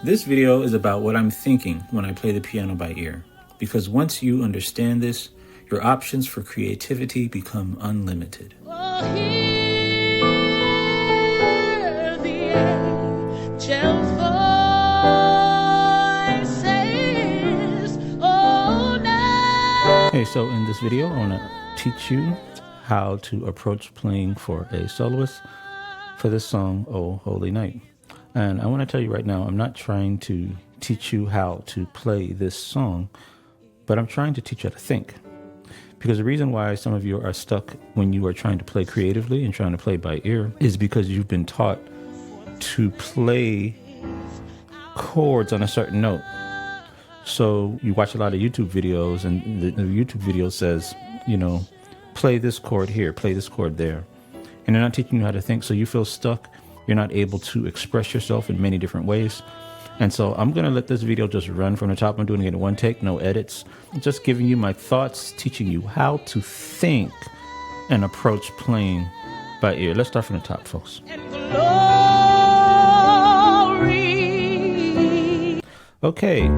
This video is about what I'm thinking when I play the piano by ear, because once you understand this, your options for creativity become unlimited. Oh, hear the angels' voices, oh, now. Hey, so in this video, I want to teach you how to approach playing for a soloist for this song, Oh Holy Night. And I want to tell you right now, I'm not trying to teach you how to play this song, but I'm trying to teach you how to think. Because the reason why some of you are stuck when you are trying to play creatively and trying to play by ear is because you've been taught to play chords on a certain note. So you watch a lot of YouTube videos, and the YouTube video says, you know, play this chord here, play this chord there. And they're not teaching you how to think, so you feel stuck. You're not able to express yourself in many different ways. And so I'm going to let this video just run from the top. I'm doing it in one take, no edits. Just giving you my thoughts, teaching you how to think and approach playing by ear. Let's start from the top, folks. Okay.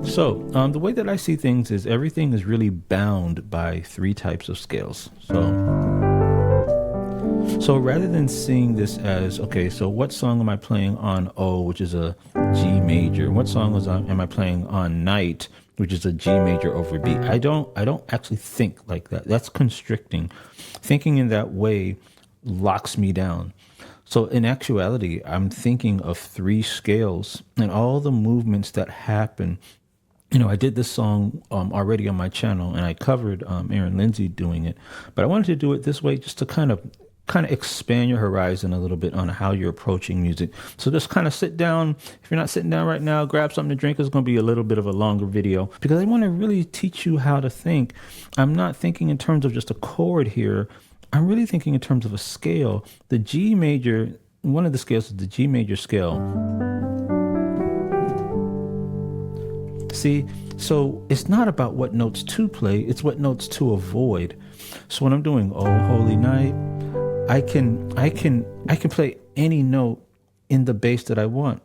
So the way that I see things is everything is really bound by three types of scales. So rather than seeing this as, okay, so what song am I playing on O, which is a G major? What song am I playing on Night, which is a G major over B? I don't actually think like that. That's constricting. Thinking in that way locks me down. So in actuality, I'm thinking of three scales and all the movements that happen. You know, I did this song already on my channel, and I covered Aaron Lindsay doing it, but I wanted to do it this way just to kind of expand your horizon a little bit on how you're approaching music. So just kind of sit down. If you're not sitting down right now, grab something to drink. It's going to be a little bit of a longer video because I want to really teach you how to think. I'm not thinking in terms of just a chord here. I'm really thinking in terms of a scale. The G major, one of the scales is the G major scale. See, so it's not about what notes to play, it's what notes to avoid. So when I'm doing Oh Holy Night, I can play any note in the bass that I want.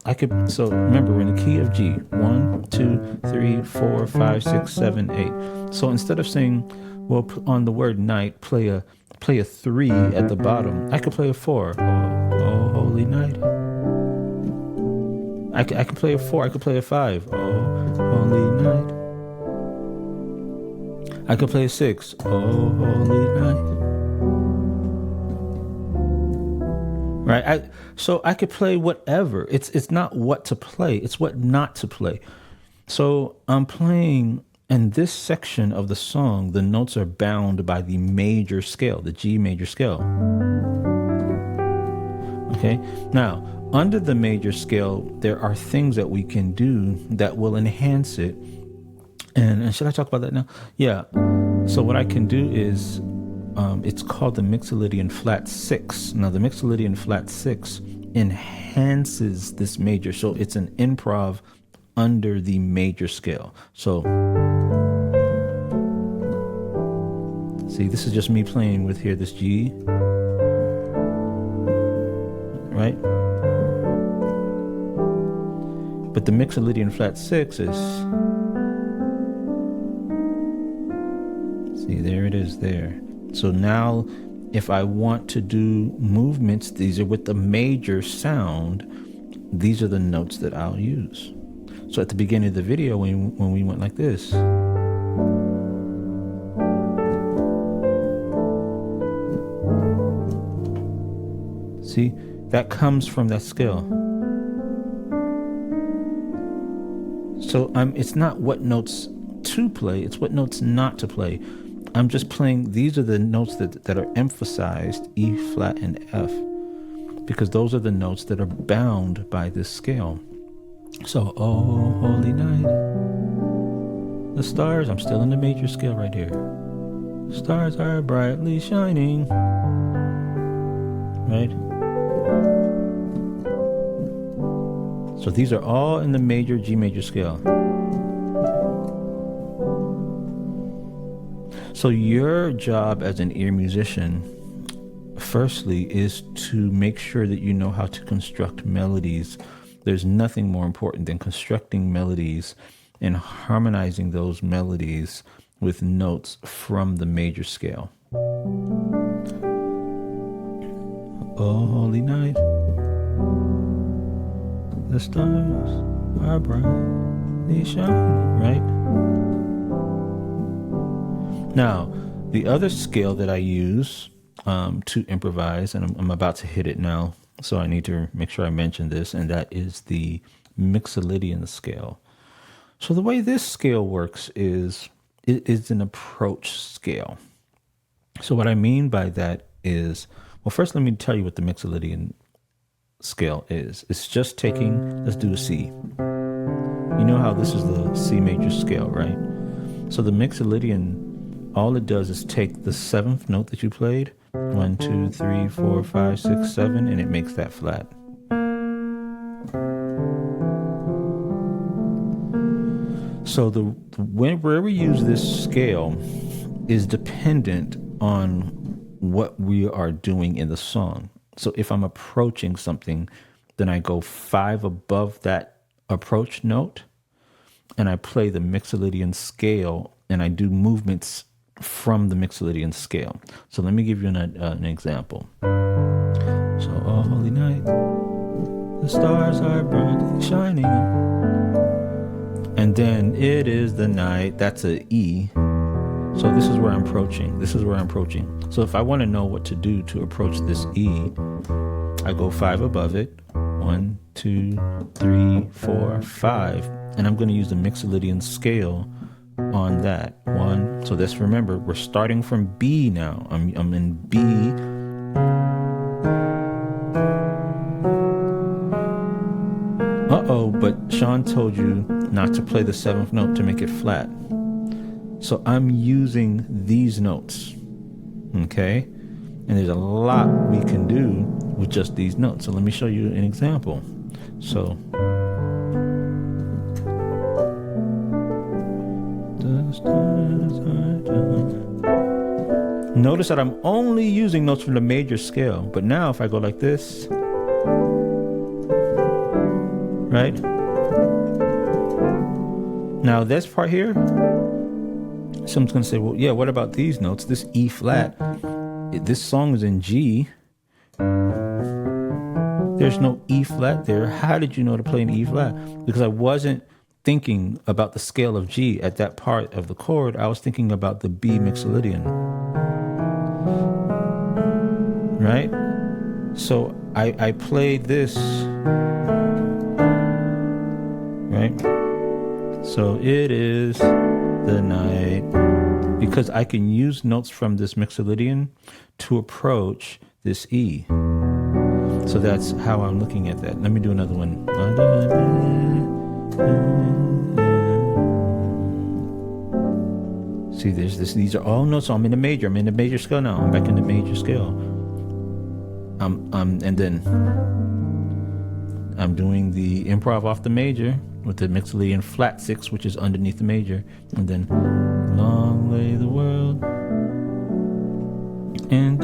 So remember, we're in the key of G. 1, 2, 3, 4, 5, 6, 7, 8. So instead of saying, well, on the word night, play a 3 at the bottom, I could play a 4. Oh Holy Night. I can play a 4. I could play a 5. Oh Holy Night. I could play a 6. Oh Holy Night. Right? So I could play whatever. It's not what to play. It's what not to play. So I'm playing in this section of the song, the notes are bound by the major scale, the G major scale. Okay? Now, under the major scale, there are things that we can do that will enhance it. And should I talk about that now? Yeah. So what I can do is, it's called the Mixolydian flat 6. Now, the Mixolydian flat 6 enhances this major. So it's an improv under the major scale. So, see, this is just me playing with here, this G. Right? But the Mixolydian flat 6 is, see, there it is there. So now if I want to do movements, these are with the major sound, these are the notes that I'll use. So at the beginning of the video, when we went like this, see, that comes from that scale. So it's not what notes to play, it's what notes not to play. I'm just playing, these are the notes that are emphasized, E flat and F, because those are the notes that are bound by this scale. So, oh holy night, the stars, I'm still in the major scale right here. Stars are brightly shining, right? So these are all in the major G major scale. So your job as an ear musician firstly is to make sure that you know how to construct melodies. There's nothing more important than constructing melodies and harmonizing those melodies with notes from the major scale. Oh, holy night, the stars are brightly shining, right? Now, the other scale that I use to improvise, and I'm about to hit it now, so I need to make sure I mention this, and that is the Mixolydian scale. So the way this scale works is it is an approach scale. So what I mean by that is, well, first let me tell you what the Mixolydian scale is. It's just taking, let's do a C. You know how this is the C major scale, right? So the Mixolydian, all it does is take the seventh note that you played, 1, 2, 3, 4, 5, 6, 7, and it makes that flat. So whenever we use this scale is dependent on what we are doing in the song. So if I'm approaching something, then I go 5 above that approach note, and I play the Mixolydian scale, and I do movements from the Mixolydian scale. So let me give you an example. So, oh, holy night, the stars are brightly shining. And then it is the night, that's an E. So this is where I'm approaching. So if I want to know what to do to approach this E, I go 5 above it. 1, 2, 3, 4, 5. And I'm going to use the Mixolydian scale on that. 1. So let's remember, we're starting from B now. I'm in B. But Sean told you not to play the 7th note to make it flat. So I'm using these notes, okay? And there's a lot we can do with just these notes. So let me show you an example. So, notice that I'm only using notes from the major scale. But now if I go like this, right? Now this part here, someone's going to say, well, yeah, what about these notes? This E flat, this song is in G. There's no E flat there. How did you know to play an E flat? Because I wasn't thinking about the scale of G at that part of the chord. I was thinking about the B Mixolydian. Right? So I played this. Right? So it is the night, because I can use notes from this Mixolydian to approach this E. So that's how I'm looking at that. Let me do another one. See, there's this. These are all notes. So I'm in the major. I'm in the major scale now. I'm back in the major scale. And then I'm doing the improv off the major with the Mixolydian flat 6, which is underneath the major, and then long lay the world, and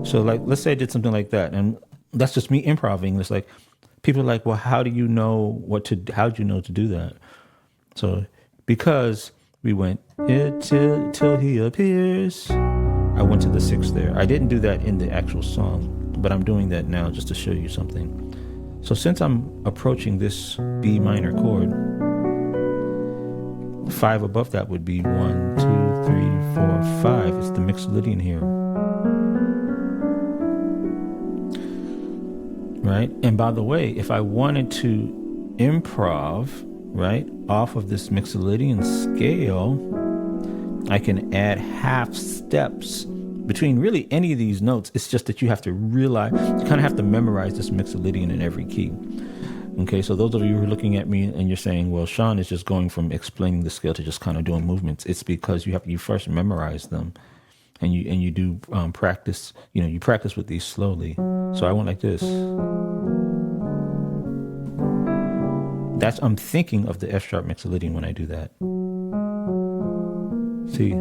so like, let's say I did something like that, and that's just me improvising. It's like people are like, well, how'd you know to do that? So because we went till he appears, I went to the 6th there. I didn't do that in the actual song, but I'm doing that now just to show you something. So since I'm approaching this B minor chord, 5 above that would be 1, 2, 3, 4, 5. It's the Mixolydian here. Right? And by the way, if I wanted to improv, right, off of this Mixolydian scale, I can add half steps between really any of these notes. It's just that you have to realize, you kind of have to memorize this Mixolydian in every key. Okay, so those of you who are looking at me and you're saying, well, Sean is just going from explaining the scale to just kind of doing movements. It's because you first memorize them, and you do practice. You practice with these slowly. So I went like this. I'm thinking of the F sharp Mixolydian when I do that. See,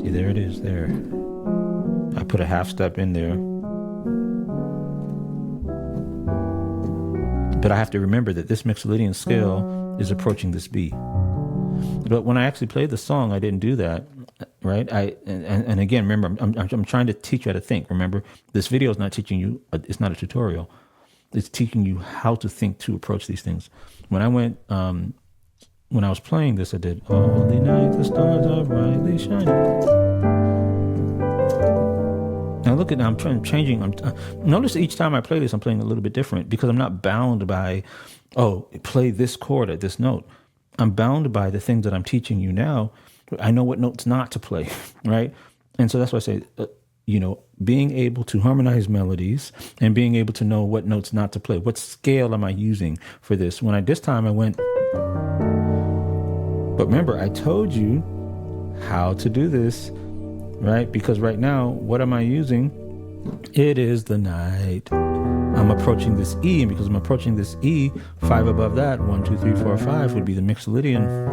there it is there. I put a half step in there. But I have to remember that this Mixolydian scale is approaching this B. But when I actually played the song, I didn't do that, right? And again, remember, I'm trying to teach you how to think. Remember, this video is not teaching you, it's not a tutorial. It's teaching you how to think to approach these things. When I was playing this, I did, holy night, the stars are brightly shining. Now look at, I'm changing. Notice each time I play this, I'm playing a little bit different because I'm not bound by, play this chord at this note. I'm bound by the things that I'm teaching you now. I know what notes not to play, right? And so that's why I say, being able to harmonize melodies and being able to know what notes not to play. What scale am I using for this? This time I went, but remember, I told you how to do this, right? Because right now, what am I using? It is the night. I'm approaching this E, and because I'm approaching this E, 5 above that, 1, 2, 3, 4, 5 would be the Mixolydian.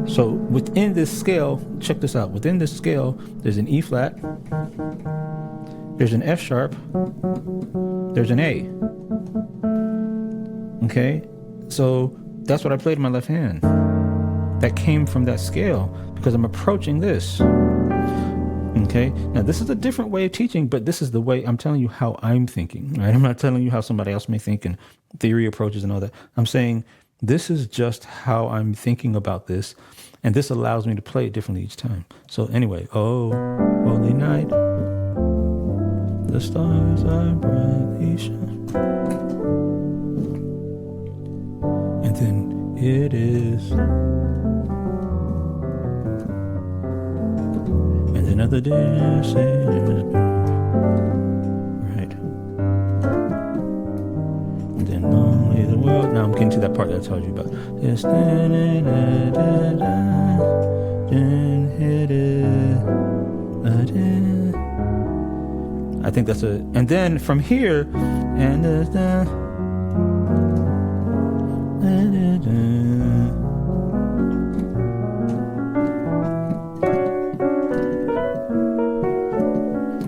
So within this scale, check this out. Within this scale, there's an E flat, there's an F sharp, there's an A. Okay? So that's what I played in my left hand. That came from that scale because I'm approaching this. Okay? Now, this is a different way of teaching, but this is the way I'm telling you how I'm thinking, right? I'm not telling you how somebody else may think and theory approaches and all that. I'm saying this is just how I'm thinking about this, and this allows me to play it differently each time. So anyway, oh, holy night, the stars are brightly shining. And then it is. And another day says, right. And then lonely the world. Now I'm getting to that part that I told you about. Just I think that's a, and then from here, and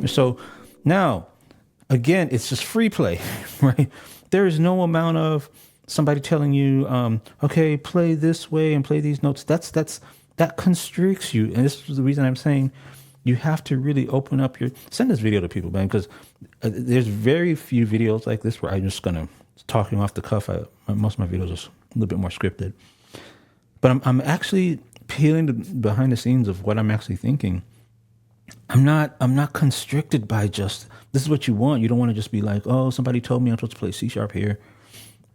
so now, again, it's just free play, right? There is no amount of somebody telling you, okay, play this way and play these notes. That constricts you. And this is the reason I'm saying you have to really open up send this video to people, man, because there's very few videos like this where I'm just going to talking off the cuff. Most of my videos are a little bit more scripted. But I'm actually peeling behind the scenes of what I'm actually thinking. I'm not constricted by just, this is what you want. You don't want to just be like, oh, somebody told me I'm supposed to play C sharp here,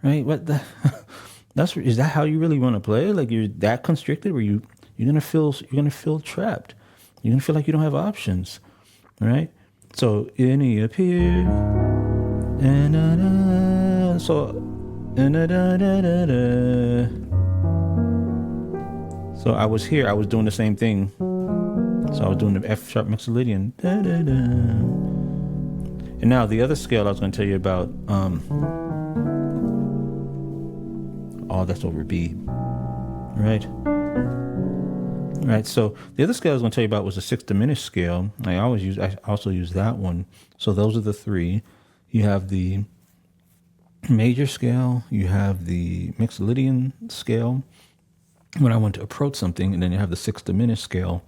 right? What the, is that how you really want to play? Like you're that constricted where you're gonna feel trapped. You're gonna feel like you don't have options, right? So any appear, and so I was here. I was doing the same thing. So I was doing the F sharp Mixolydian. And now the other scale I was going to tell you about, that's over B, right? Right. So the other scale I was going to tell you about was the 6th diminished scale. I also use that one. So those are the 3. You have the major scale, you have the Mixolydian scale when I want to approach something, and then you have the 6th diminished scale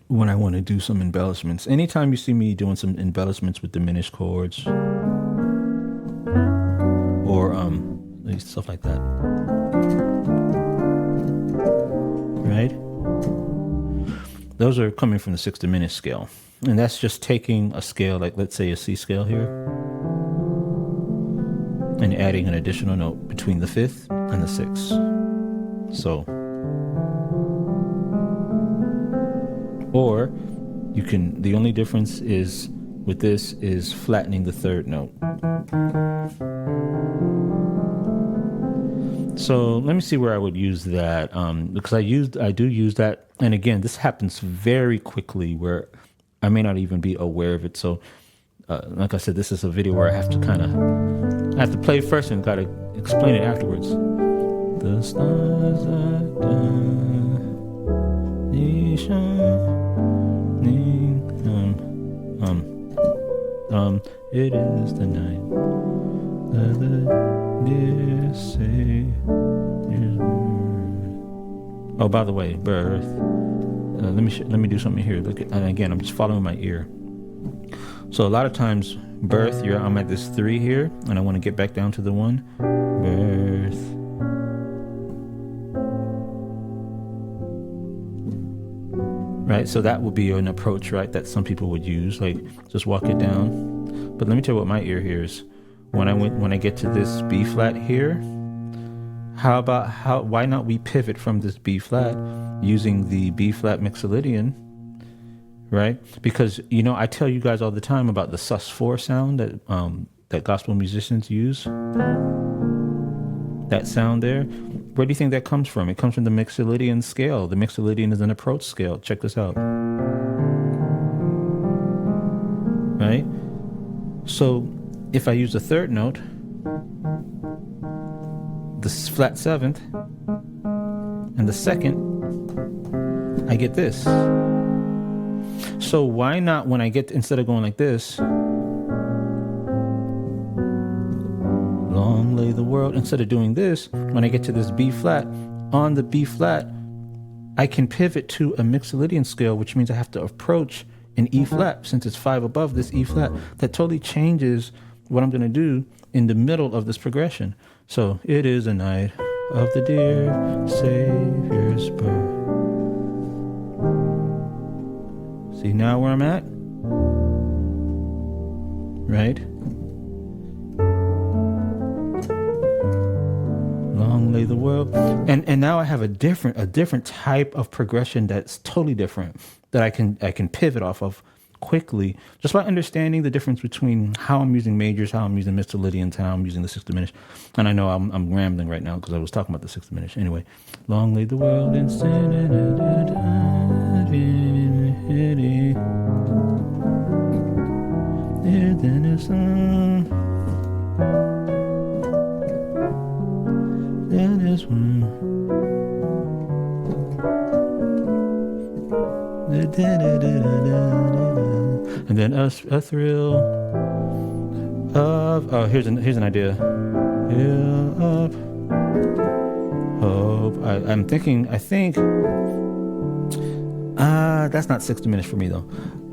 when I want to do some embellishments. Anytime you see me doing some embellishments with diminished chords or stuff like that, right? Those are coming from the 6th diminished scale. And that's just taking a scale, like let's say a C scale here, and adding an additional note between the 5th and the 6th. So, or you can, the only difference is with this is flattening the 3rd note. So let me see where I would use that, because I do use that, and again, this happens very quickly where I may not even be aware of it. So like I said, this is a video where I have to play first and gotta explain it afterwards. The stars are shining. It is the night of the dear Savior's birth. Oh, by the way, birth. Let me do something here. Look, and again, I'm just following my ear. So a lot of times, birth. I'm at this 3 here, and I want to get back down to the 1. Birth. Right, so that would be an approach, right, that some people would use, like just walk it down. But let me tell you what my ear hears. When I get to this B flat here, why not we pivot from this B flat using the B flat Mixolydian, right? Because I tell you guys all the time about the sus4 sound that gospel musicians use. That sound there. Where do you think that comes from? It comes from the Mixolydian scale. The Mixolydian is an approach scale. Check this out. Right? So if I use the 3rd note, the flat 7th, and the 2nd, I get this. So why not when I get, instead of going like this, long lay the world, instead of doing this, when I get to this B flat, on the B flat, I can pivot to a Mixolydian scale, which means I have to approach an E flat, since it's 5 above this E flat. That totally changes what I'm going to do in the middle of this progression. So it is a night of the dear Savior's birth. See now where I'm at? Right? Long lay the world. And now I have a different type of progression that's totally different, that I can pivot off of quickly, just by understanding the difference between how I'm using majors, how I'm using Mixolydians, how I'm using the 6th diminished. And I know I'm rambling right now because I was talking about the 6th diminished. Anyway, long lay the world in sin and then the sun. Then is one. And then a thrill of here's an idea. Thrill of hope. I think that's not 6th diminished for me though.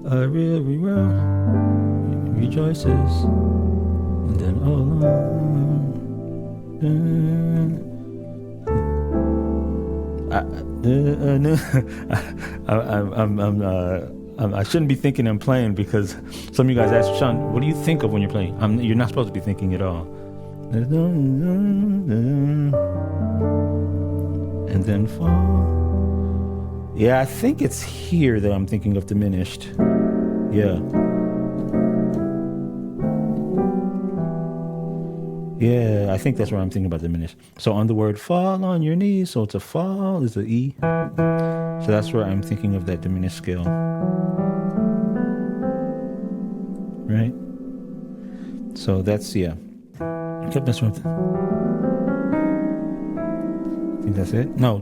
A real world rejoices, and then I shouldn't be thinking I'm playing, because some of you guys ask, Sean, what do you think of when you're playing? You're not supposed to be thinking at all. And then fall. Yeah, I think it's here that I'm thinking of diminished. Yeah. Yeah, I think that's where I'm thinking about diminished. So on the word fall on your knees, so it's a fall is an E. So that's where I'm thinking of that diminished scale. Right? So that's, yeah. Yep, that's what I think that's it. No.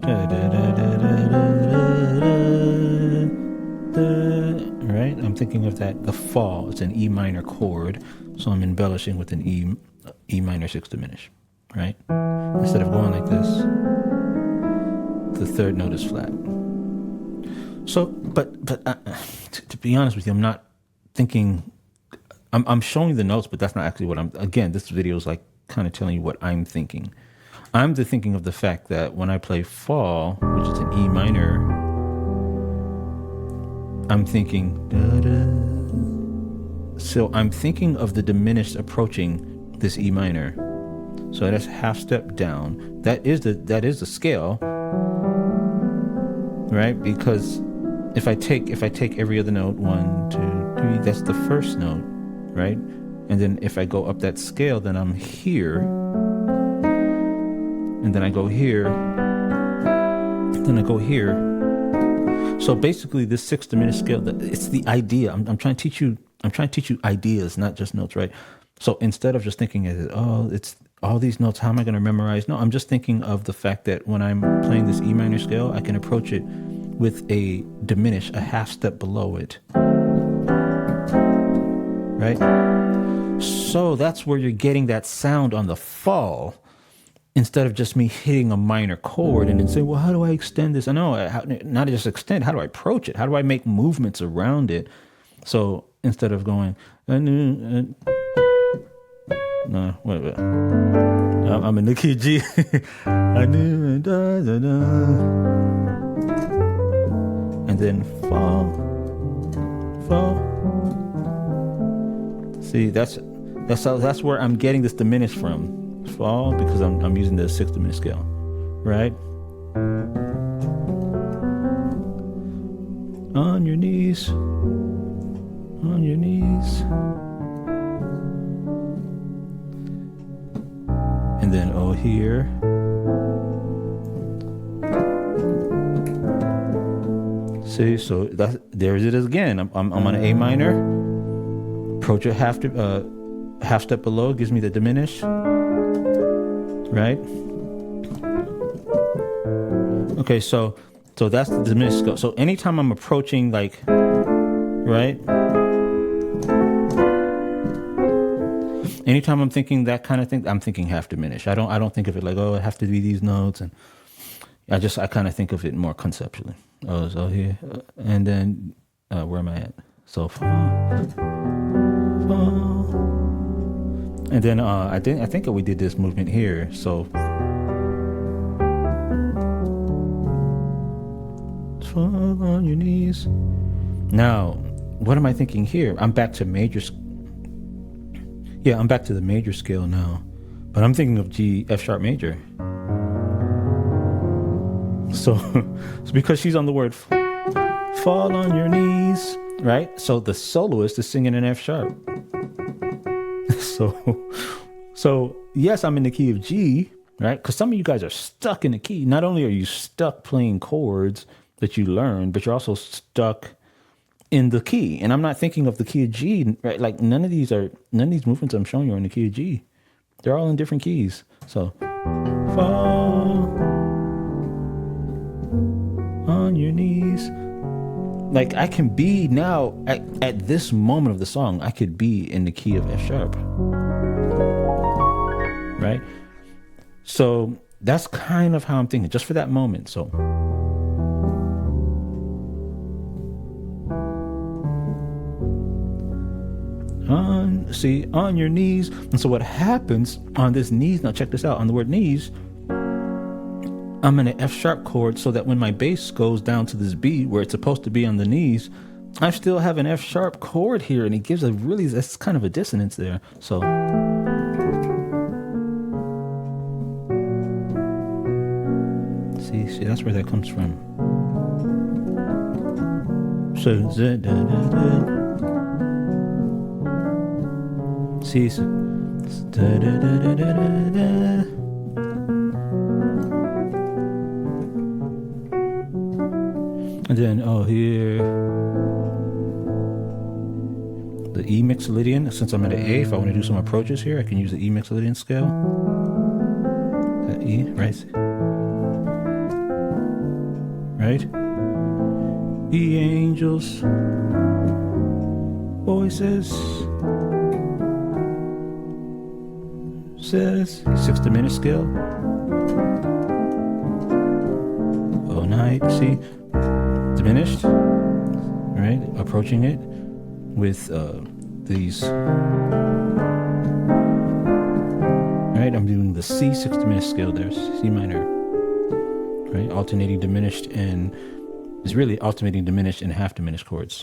Right? I'm thinking of that, the fall. It's an E minor chord. So I'm embellishing with an E minor 6th diminished, right? Instead of going like this, the 3rd note is flat. So, but to be honest with you, I'm not thinking. I'm showing the notes, but that's not actually what I'm. Again, this video is like kind of telling you what I'm thinking. I'm thinking of the fact that when I play fall, which is an E minor, I'm thinking. So I'm thinking of the diminished approaching this E minor. So that's half step down. That is the scale, right? Because if I take every other note, 1, 2, 3, that's the 1st note, right? And then if I go up that scale, then I'm here, and then I go here, then I go here. So basically, this 6th diminished scale, it's the idea. I'm trying to teach you I'm trying to teach you ideas, not just notes, right? So instead of just thinking, it's all these notes, how am I going to memorize? No, I'm just thinking of the fact that when I'm playing this E minor scale, I can approach it with a diminished, a half step below it, right? So that's where you're getting that sound on the fall, instead of just me hitting a minor chord and then saying, well, how do I extend this? I know, not just extend, how do I approach it? How do I make movements around it? So instead of going, no, wait. I'm in the key of G. And then fall. See, that's where I'm getting this diminished from. Fall, because I'm using the 6th diminished scale, right? On your knees. And then here. See, so there's it again. I'm on an A minor. Approach it half step below, gives me the diminish. Right? Okay, so that's the diminished scale. So anytime I'm approaching, like, right? Anytime I'm thinking that kind of thing, I'm thinking half diminished. I don't think of it like, it have to be these notes, and I kind of think of it more conceptually. So here, and then where am I at? So fall. And then I think we did this movement here. So fall on your knees. Now, what am I thinking here? I'm back to major. Yeah, I'm back to the major scale now, but I'm thinking of F sharp major. So it's because she's on the word fall on your knees, right? So the soloist is singing in F sharp. So yes, I'm in the key of G, right? Because some of you guys are stuck in the key. Not only are you stuck playing chords that you learn, but you're also stuck in the key. And I'm not thinking of the key of G, right? Like none of these movements I'm showing you are in the key of G. They're all in different keys. So fall on your knees. Like I can be now at this moment of the song, I could be in the key of F sharp. Right? So that's kind of how I'm thinking, just for that moment. So on your knees. And so what happens on this knees, now check this out, on the word knees, I'm in an F sharp chord, so that when my bass goes down to this B where it's supposed to be on the knees, I still have an F sharp chord here, and it gives that's kind of a dissonance there. So see, that's where that comes from. So see, and then here the E Mixolydian. Since I'm at an A, if I want to do some approaches here, I can use the E Mixolydian scale. That E, right? The angels' voices says 6th diminished scale. Oh, night, see, diminished, right? Approaching it with these, right? I'm doing the C 6th diminished scale there, C minor, right? Alternating diminished, and it's really alternating diminished and half diminished chords.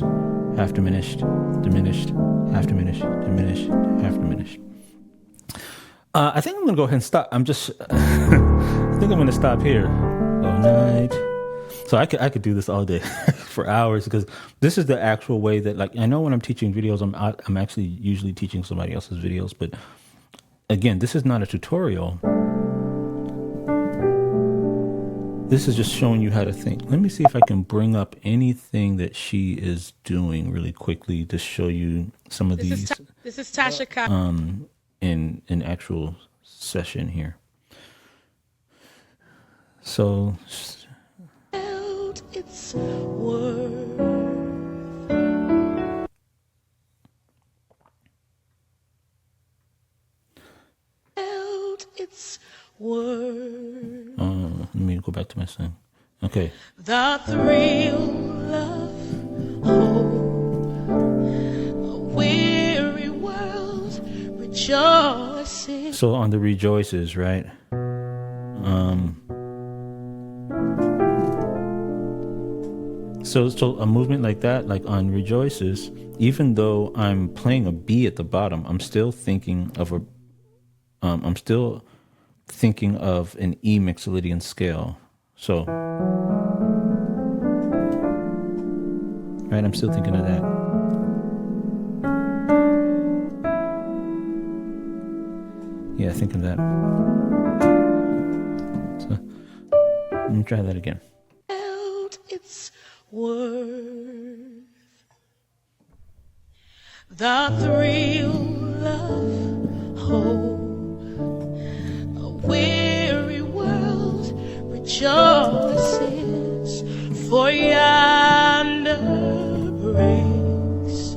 Half diminished, diminished, half diminished, diminished, half diminished. I think I'm going to go ahead and stop. I think I'm going to stop here. Oh, night. So I could do this all day for hours, because this is the actual way that, like, I know when I'm teaching videos, I'm actually usually teaching somebody else's videos, but again, this is not a tutorial. this is just showing you how to think. Let me see if I can bring up anything that she is doing really quickly to show you some of these This is Tasha Cobb. in an actual session here. So Its word. Its word. let me go back to my song. Okay. The thrill of hope, a weary world rejoicing. So on the rejoices, right? So a movement like that, like on rejoices, even though I'm playing a B at the bottom, I'm still thinking of an E Mixolydian scale. So, right, I'm still thinking of that. Yeah, think of that. So, let me try that again. Its worth, the thrill of hope, a weary world rejoices, for yonder breaks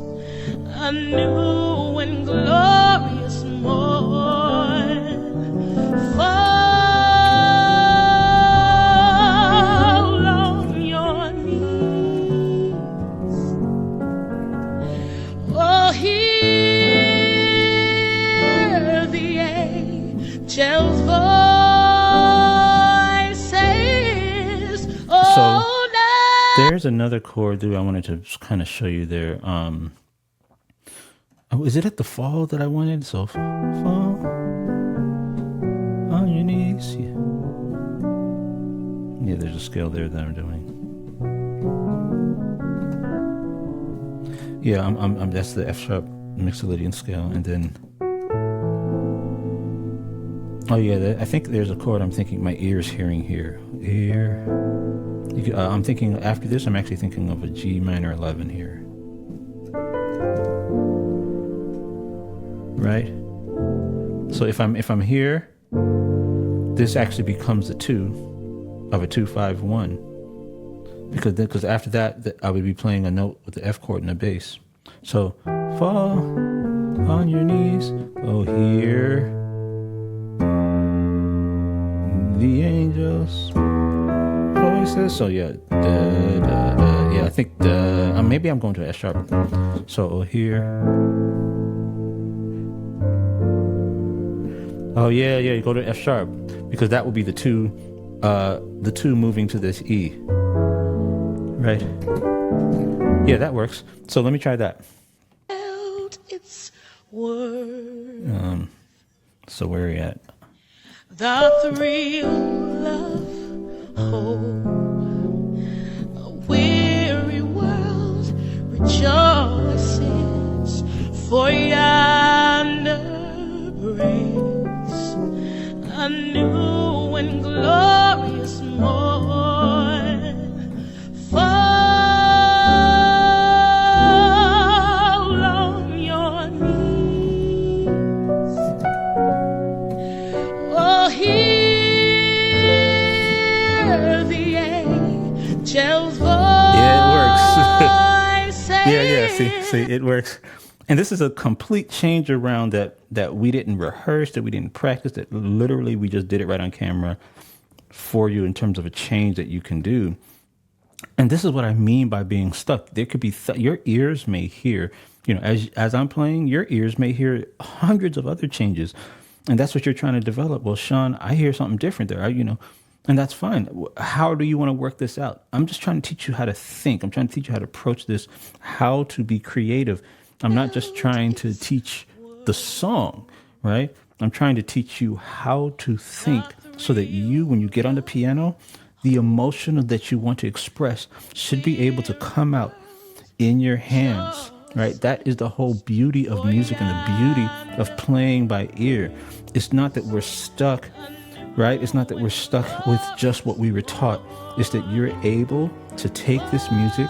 a new and glorious morn. Fall on your knees. Oh, hear the angels' voices. Oh, now. There's another chord that I wanted to kind of show you there. Is it at the fall that I wanted? So fall on your knees. Yeah, there's a scale there that I'm doing. Yeah, I'm that's the F sharp Mixolydian scale, and then I think there's a chord I'm thinking my ear's hearing here. I'm thinking after this, I'm actually thinking of a G minor 11 here. Right? So if I'm here, this actually becomes a 2 of a 2-5-1. Because after that I would be playing a note with the F chord and the bass. So fall on your knees, oh hear the angels voices. So yeah, yeah, I think maybe I'm going to S sharp. So oh hear. Oh yeah, you go to F sharp because that would be the two moving to this E. Right. Yeah, that works. So let me try that. Its word. So where are you at? The thrill of hope, a weary world rejoices, for yonder breaks a new and glorious morn. Fall on your knees. Oh, hear the angels' voices. Yeah, it works. yeah. See, it works. And this is a complete change around that we didn't rehearse, that we didn't practice, that literally we just did it right on camera for you in terms of a change that you can do. And this is what I mean by being stuck. There could be your ears may hear, as I'm playing, your ears may hear hundreds of other changes, and that's what you're trying to develop. Well, Sean, I hear something different there, and that's fine. How do you want to work this out? I'm just trying to teach you how to think. I'm trying to teach you how to approach this, how to be creative. I'm not just trying to teach the song, right? I'm trying to teach you how to think so that when you get on the piano, the emotion that you want to express should be able to come out in your hands, right? That is the whole beauty of music and the beauty of playing by ear. It's not that we're stuck right? It's not that we're stuck with just what we were taught. It's that you're able to take this music,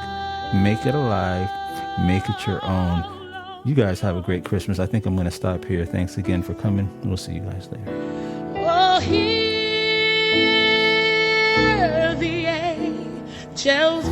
make it alive, make it your own. You guys have a great Christmas. I think I'm going to stop here. Thanks again for coming. We'll see you guys later. Oh, hear the angels